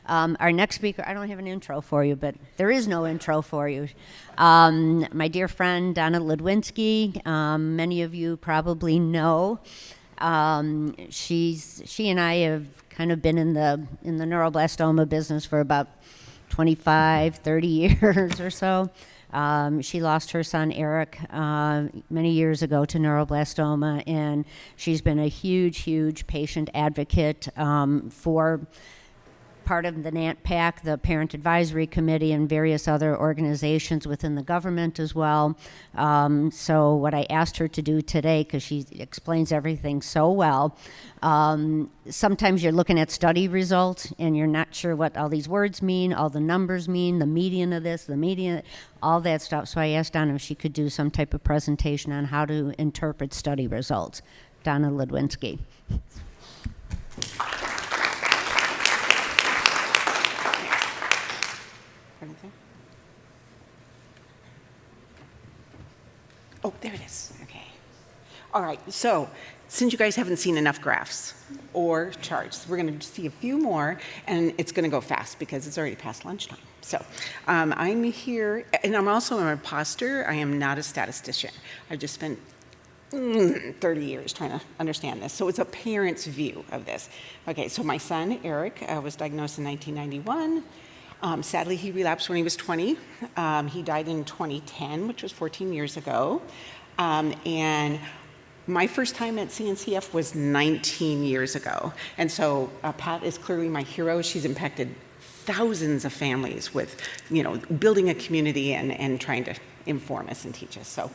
Our next speaker, I don't have an intro for you, but there is no intro for you. My dear friend, Donna Ludwinski, many of you probably know. She and I have kind of been in the neuroblastoma business for about 25, 30 years or so. She lost her son, Eric, many years ago to neuroblastoma, and she's been a huge patient advocate for part of the NANPAC, the Parent Advisory Committee, and various other organizations within the government as well. So what I asked her to do today, because she explains everything so well, sometimes you're looking at study results and you're not sure what all these words mean, all the numbers mean, the median of this, the median, all that stuff. So I asked Donna if she could do some type of presentation on how to interpret study results. Donna Ludwinski. Oh, there it is. Okay. All right. So since you guys haven't seen enough graphs or charts, we're going to see a few more, and it's going to go fast because it's already past lunchtime. So I'm here, and I'm also an imposter. I am not a statistician. I've just spent 30 years trying to understand this. So it's a parent's view of this. Okay, so my son, Eric, was diagnosed in 1991. Sadly, he relapsed when he was 20. He died in 2010, which was 14 years ago. And my first time at CNCF was 19 years ago. And so Pat is clearly my hero. She's impacted thousands of families with, building a community and trying to inform us and teach us. So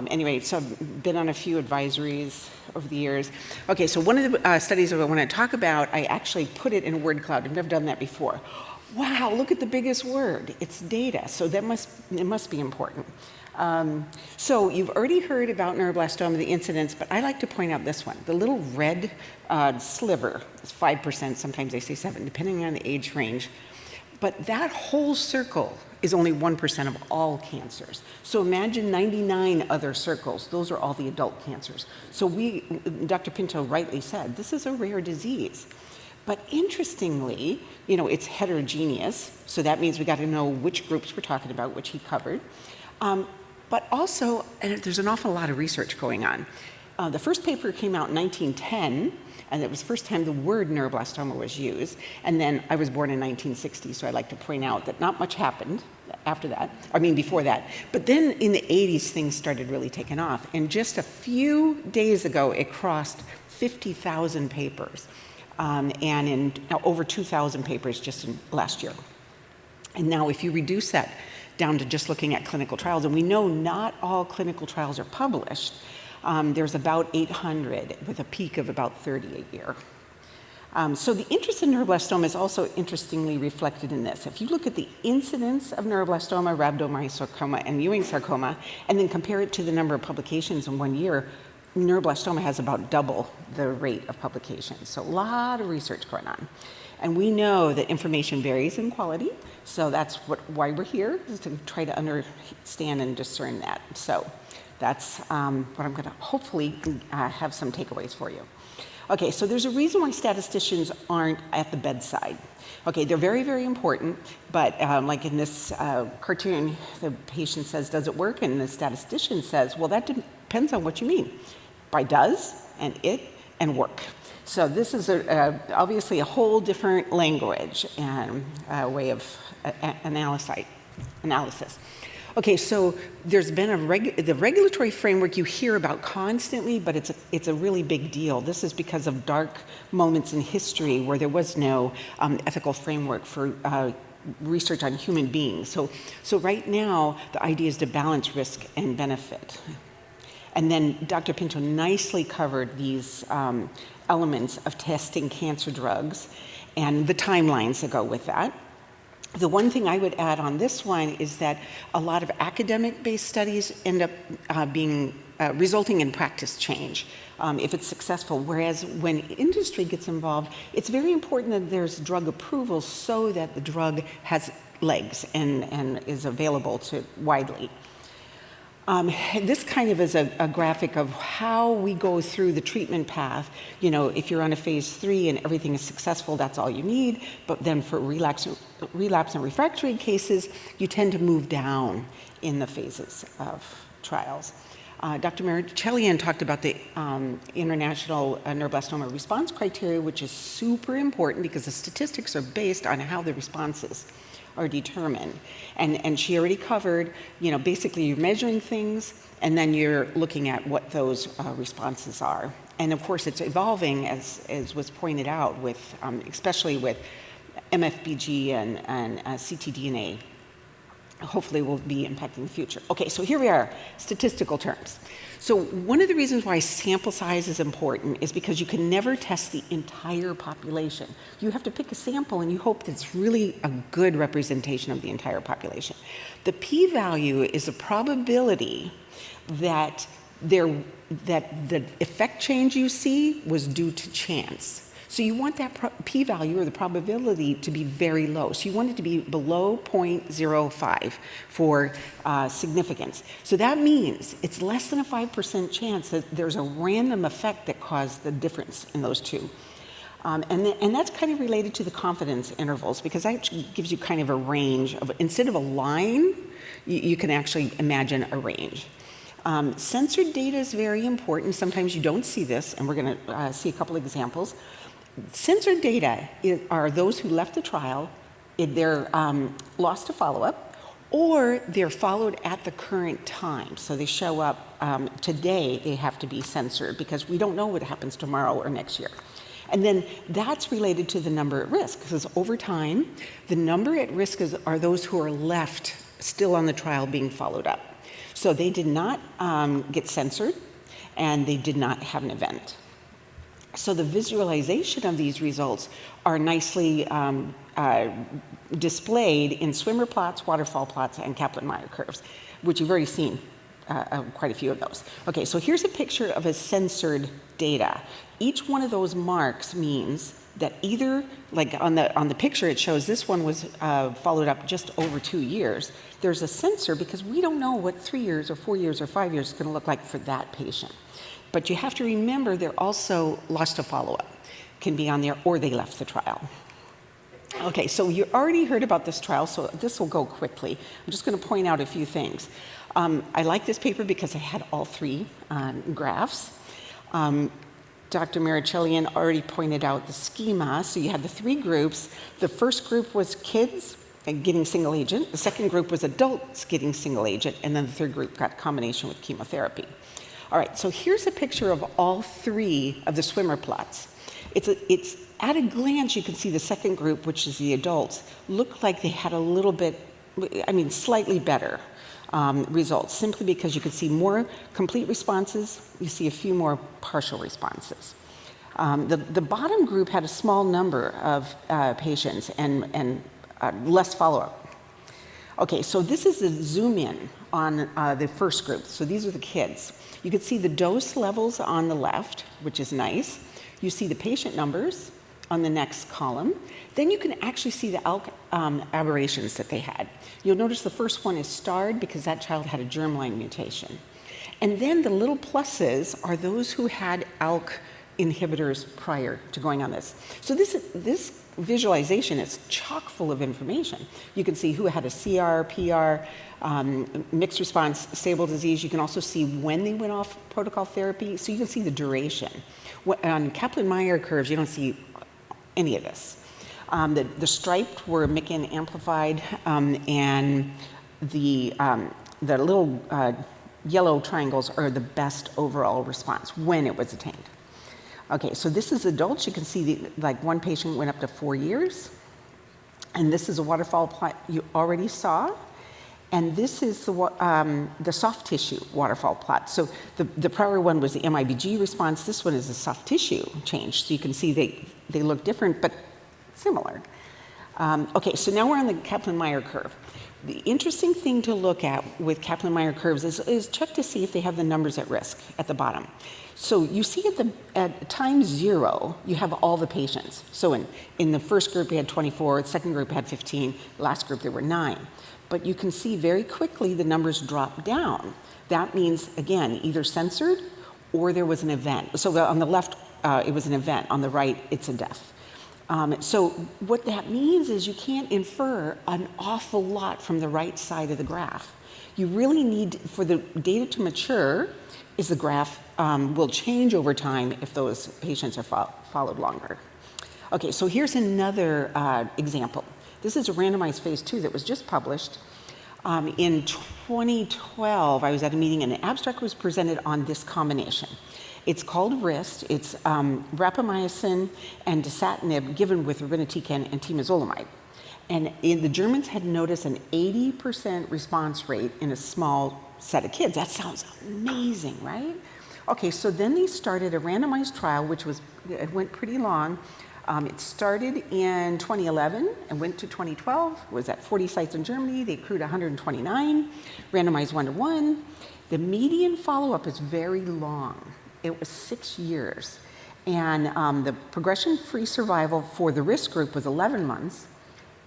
anyway, so I've been on a few advisories over the years. Okay, so one of the studies that I want to talk about, I actually put it in a word cloud. I've never done that before. Wow, look at the biggest word. It's data, so it must be important. So you've already heard about neuroblastoma, the incidence, but I like to point out this one. The little red sliver is 5%, sometimes they say 7%, depending on the age range. But that whole circle is only 1% of all cancers. So imagine 99 other circles. Those are all the adult cancers. So Dr. Pinto rightly said, this is a rare disease. But interestingly, it's heterogeneous, so that means we got to know which groups we're talking about, which he covered. But also, and there's an awful lot of research going on. The first paper came out in 1910, and it was the first time the word neuroblastoma was used. And then I was born in 1960, so I like to point out that not much happened before that. But then in the 80s, things started really taking off. And just a few days ago, it crossed 50,000 papers. And in over 2,000 papers just in last year. And now if you reduce that down to just looking at clinical trials, and we know not all clinical trials are published, there's about 800 with a peak of about 30 a year. So the interest in neuroblastoma is also interestingly reflected in this. If you look at the incidence of neuroblastoma, rhabdomyosarcoma, and Ewing sarcoma, and then compare it to the number of publications in 1 year, neuroblastoma has about double the rate of publications. So a lot of research going on. And we know that information varies in quality, so that's why we're here, is to try to understand and discern that. So that's what I'm going to hopefully have some takeaways for you. Okay, so there's a reason why statisticians aren't at the bedside. Okay, they're very important, but like in this cartoon, the patient says, does it work? And the statistician says, well, that depends on what you mean by does and it and work. So this is obviously a whole different language and way of analysis. Okay, so there's been the regulatory framework you hear about constantly, but it's a really big deal. This is because of dark moments in history where there was no ethical framework for research on human beings. So right now, the idea is to balance risk and benefit. And then Dr. Pinto nicely covered these elements of testing cancer drugs and the timelines that go with that. The one thing I would add on this one is that a lot of academic-based studies end up resulting in practice change if it's successful, whereas when industry gets involved, it's very important that there's drug approval so that the drug has legs and is available to widely. This kind of is a graphic of how we go through the treatment path. You know, if you're on a phase 3 and everything is successful, that's all you need. But then for relapse and refractory cases, you tend to move down in the phases of trials. Dr. Marichelian talked about the International Neuroblastoma Response Criteria, which is super important because the statistics are based on how the responses are determined. And she already covered, you know, basically you're measuring things and then you're looking at what those responses are. And of course it's evolving as was pointed out with, especially with MFBG and ctDNA. Hopefully will be impacting the future. Okay, so here we are, statistical terms. So one of the reasons why sample size is important is because you can never test the entire population. You have to pick a sample and you hope that it's really a good representation of the entire population. The p-value is a probability that the effect change you see was due to chance. So you want that p-value or the probability to be very low. So you want it to be below 0.05 for significance. So that means it's less than a 5% chance that there's a random effect that caused the difference in those two. And that's kind of related to the confidence intervals because that gives you kind of a range of, instead of a line, you can actually imagine a range. Censored data is very important. Sometimes you don't see this, and we're going to see a couple examples. Censored data are those who left the trial, they're lost to follow-up, or they're followed at the current time. So they show up today, they have to be censored because we don't know what happens tomorrow or next year. And then that's related to the number at risk, because over time, the number at risk are those who are left still on the trial being followed up. So they did not get censored, and they did not have an event. So the visualization of these results are nicely displayed in swimmer plots, waterfall plots, and Kaplan-Meier curves, which you've already seen quite a few of those. Okay, so here's a picture of a censored data. Each one of those marks means that either, like on the picture it shows this one was followed up just over 2 years. There's a censor because we don't know what 3 years or 4 years or 5 years is going to look like for that patient. But you have to remember they're also lost to follow-up, can be on there, or they left the trial. Okay, so you already heard about this trial, so this will go quickly. I'm just going to point out a few things. I like this paper because I had all three graphs. Dr. Marichelian already pointed out the schema. So you had the three groups. The first group was kids getting single agent. The second group was adults getting single agent. And then the third group got combination with chemotherapy. All right, so here's a picture of all three of the swimmer plots. It's at a glance, you can see the second group, which is the adults, look like they had a little bit, slightly better results, simply because you could see more complete responses, you see a few more partial responses. The bottom group had a small number of patients and less follow-up. Okay, so this is a zoom in on the first group. So these are the kids. You can see the dose levels on the left, which is nice. You see the patient numbers on the next column. Then you can actually see the ALK aberrations that they had. You'll notice the first one is starred because that child had a germline mutation. And then the little pluses are those who had ALK inhibitors prior to going on this. So this visualization is chock full of information. You can see who had a CR, PR, mixed response, stable disease. You can also see when they went off protocol therapy, so you can see the duration. On Kaplan-Meier curves, you don't see any of this. The striped were MICN amplified, and the little yellow triangles are the best overall response when it was attained. Okay, so this is adults. You can see one patient went up to 4 years, and this is a waterfall plot you already saw. And this is the soft tissue waterfall plot. So the prior one was the MIBG response. This one is a soft tissue change. So you can see they look different, but similar. Okay, so now we're on the Kaplan-Meier curve. The interesting thing to look at with Kaplan-Meier curves is check to see if they have the numbers at risk at the bottom. So you see at time 0, you have all the patients. So in the first group, we had 24, the second group had 15, last group there were 9. But you can see very quickly the numbers drop down That means, again, either censored or there was an event. So on the left, it was an event. On the right, it's a death. So what that means is you can't infer an awful lot from the right side of the graph. You really need, for the data to mature, is the graph will change over time if those patients are followed longer. Okay, so here's another example. This is a randomized phase 2 that was just published. In 2012, I was at a meeting and an abstract was presented on this combination. It's called RIST. It's rapamycin and dasatinib given with irinotecan and temozolomide. And the Germans had noticed an 80% response rate in a small set of kids. That sounds amazing, right? Okay, so then they started a randomized trial, it went pretty long. It started in 2011 and went to 2012, was at 40 sites in Germany. They accrued 129, randomized 1-to-1. The median follow-up is very long. It was 6 years. And the progression-free survival for the risk group was 11 months,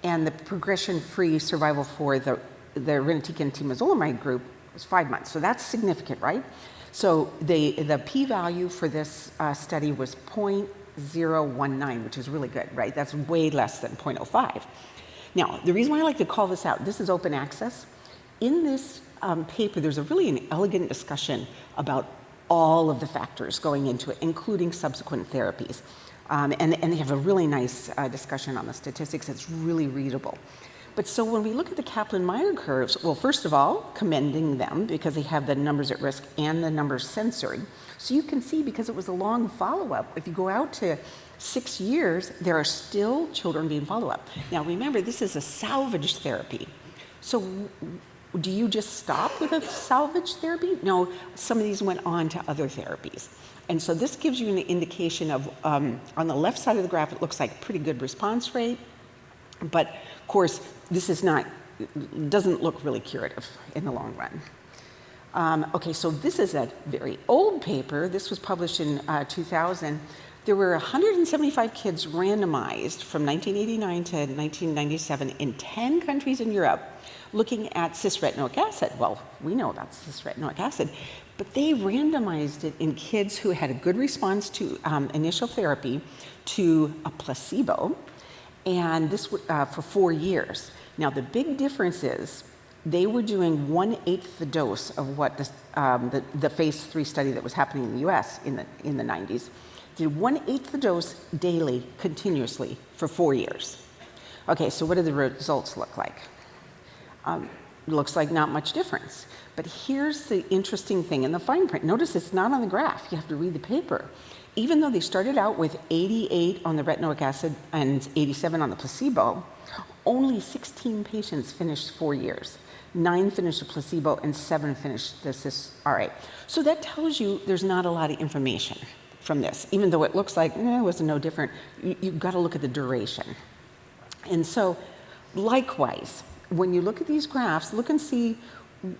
and the progression-free survival for the irinotecan temozolomide group was 5 months. So that's significant, right? So the p-value for this study was 0.019, which is really good, right? That's way less than 0.05. Now, the reason why I like to call this out, this is open access. In this paper, there's an elegant discussion about all of the factors going into it, including subsequent therapies. And they have a really nice discussion on the statistics. It's really readable. But so when we look at the Kaplan-Meier curves, well, first of all, commending them because they have the numbers at risk and the numbers censoring. So you can see, because it was a long follow-up, if you go out to 6 years, there are still children being followed up. Now remember, this is a salvage therapy. So do you just stop with a salvage therapy? No, some of these went on to other therapies. And so this gives you an indication of, on the left side of the graph, it looks like pretty good response rate. But of course, this is doesn't look really curative in the long run. Okay, so this is a very old paper. This was published in 2000. There were 175 kids randomized from 1989 to 1997 in 10 countries in Europe looking at cisretinoic acid. Well, we know about cisretinoic acid, but they randomized it in kids who had a good response to initial therapy to a placebo, and this for 4 years. Now, the big difference is they were doing 1/8 the dose of what the phase 3 study that was happening in the US in the 90s. Did 1/8 the dose daily, continuously, for 4 years. Okay, so what do the results look like? Looks like not much difference. But here's the interesting thing in the fine print. Notice it's not on the graph. You have to read the paper. Even though they started out with 88 on the retinoic acid and 87 on the placebo, only 16 patients finished 4 years. 9 finished the placebo and 7 finished the cis-RA. So that tells you there's not a lot of information from this. Even though it looks like it was no different, you've got to look at the duration. And so likewise, when you look at these graphs, look and see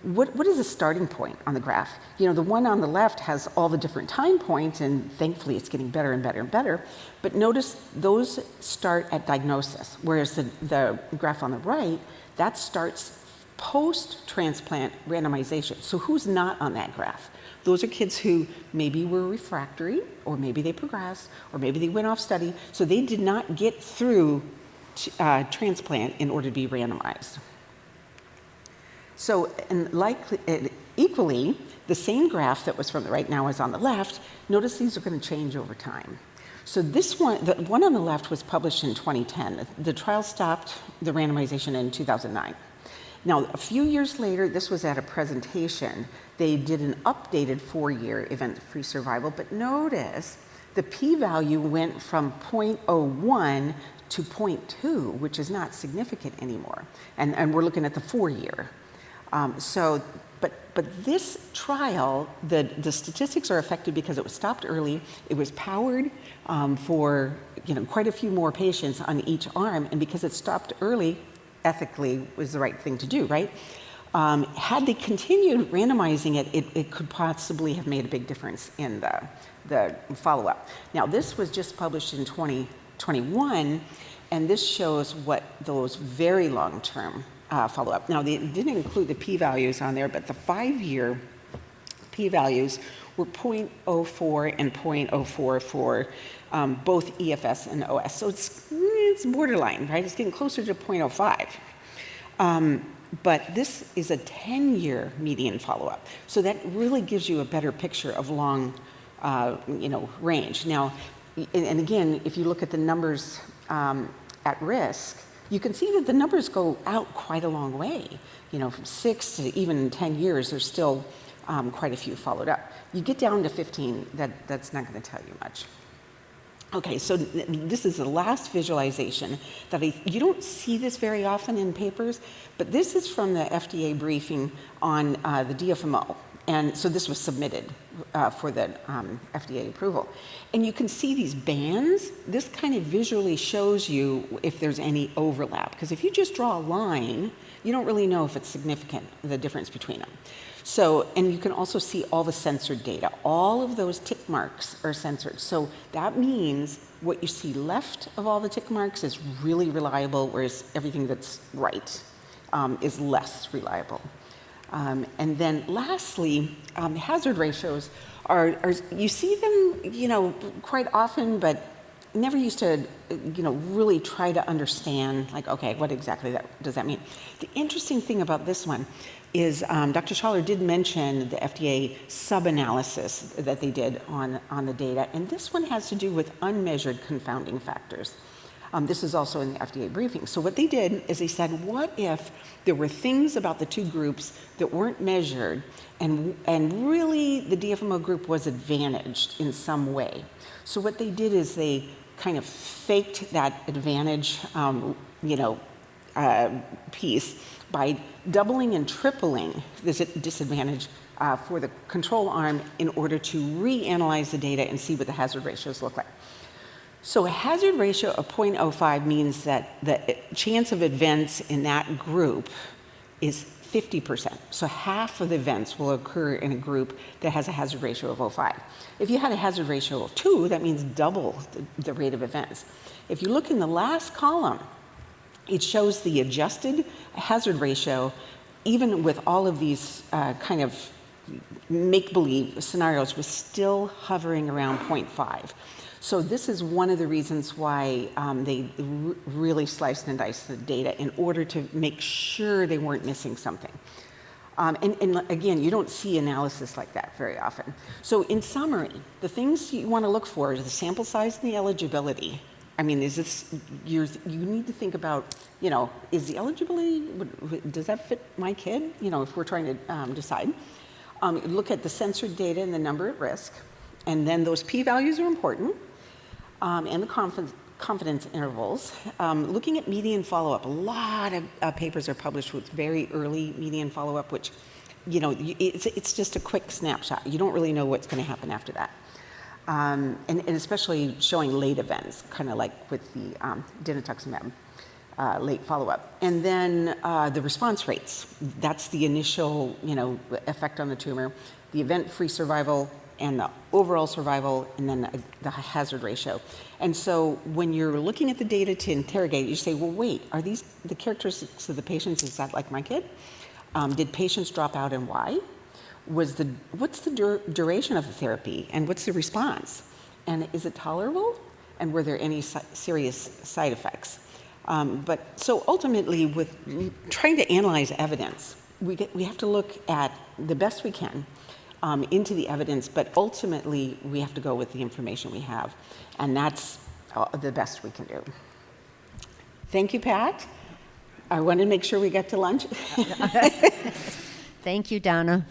what is the starting point on the graph. You know, the one on the left has all the different time points, and thankfully it's getting better and better and better. But notice those start at diagnosis, whereas the graph on the right, that starts post-transplant randomization. So who's not on that graph? Those are kids who maybe were refractory, or maybe they progressed, or maybe they went off study, so they did not get through transplant in order to be randomized. So, equally, the same graph that was from the right now is on the left. Notice these are going to change over time. So this one, the one on the left was published in 2010. The trial stopped the randomization in 2009. Now, a few years later, this was at a presentation. They did an updated 4-year event-free survival, but notice the p-value went from 0.01 to 0.2, which is not significant anymore. And we're looking at the 4-year. But this trial, the statistics are affected because it was stopped early. It was powered for quite a few more patients on each arm, and because it stopped early, ethically was the right thing to do, right? Had they continued randomizing it, it could possibly have made a big difference in the follow-up. Now, this was just published in 2021, and this shows what those very long-term follow-up. Now, they didn't include the p-values on there, but the 5-year p-values were 0.04 and 0.04 for both EFS and OS. So it's borderline, right? It's getting closer to 0.05. But this is a 10-year median follow-up. So that really gives you a better picture of long, range. Now, and again, if you look at the numbers at risk, you can see that the numbers go out quite a long way. From 6 to even 10 years, there's still quite a few followed up. You get down to 15, that's not going to tell you much. Okay, so this is the last visualization that you don't see this very often in papers, but this is from the FDA briefing on the DFMO. And so this was submitted for the FDA approval. And you can see these bands. This kind of visually shows you if there's any overlap. Because if you just draw a line, you don't really know if it's significant, the difference between them. So, and you can also see all the censored data. All of those tick marks are censored. So that means what you see left of all the tick marks is really reliable, whereas everything that's right is less reliable. And then lastly, hazard ratios are, you see them, quite often, but never used to, really try to understand, like, okay, what exactly does that mean? The interesting thing about this one is Dr. Schaller did mention the FDA sub-analysis that they did on the data, and this one has to do with unmeasured confounding factors. This is also in the FDA briefing. So what they did is they said, what if there were things about the two groups that weren't measured, and really the DFMO group was advantaged in some way? So what they did is they kind of faked that advantage, piece by doubling and tripling this disadvantage for the control arm in order to reanalyze the data and see what the hazard ratios look like. So a hazard ratio of 0.05 means that the chance of events in that group is 50%. So half of the events will occur in a group that has a hazard ratio of 0.05. If you had a hazard ratio of 2, that means double the rate of events. If you look in the last column, it shows the adjusted hazard ratio, even with all of these kind of make-believe scenarios, was still hovering around 0.5. So this is one of the reasons why they really sliced and diced the data in order to make sure they weren't missing something. And again, you don't see analysis like that very often. So in summary, the things you want to look for is the sample size and the eligibility. I mean, is this, you need to think about, is the eligibility, does that fit my kid? If we're trying to decide. Look at the censored data and the number at risk. And then those p-values are important. And the confidence intervals. Looking at median follow-up, a lot of papers are published with very early median follow-up, which, it's just a quick snapshot. You don't really know what's going to happen after that. And especially showing late events, kind of like with the dinutuximab late follow-up. And then the response rates. That's the initial, effect on the tumor, the event-free survival, and the overall survival, and then the hazard ratio. And so when you're looking at the data to interrogate, you say, well, wait, are these the characteristics of the patients? Is that like my kid? Did patients drop out, and why? What's the duration of the therapy, and what's the response? And is it tolerable? And were there any serious side effects? But so ultimately, with trying to analyze evidence, we have to look at the best we can into the evidence, but ultimately we have to go with the information we have, and that's the best we can do. Thank you, Pat. I wanted to make sure we got to lunch. Thank you, Donna.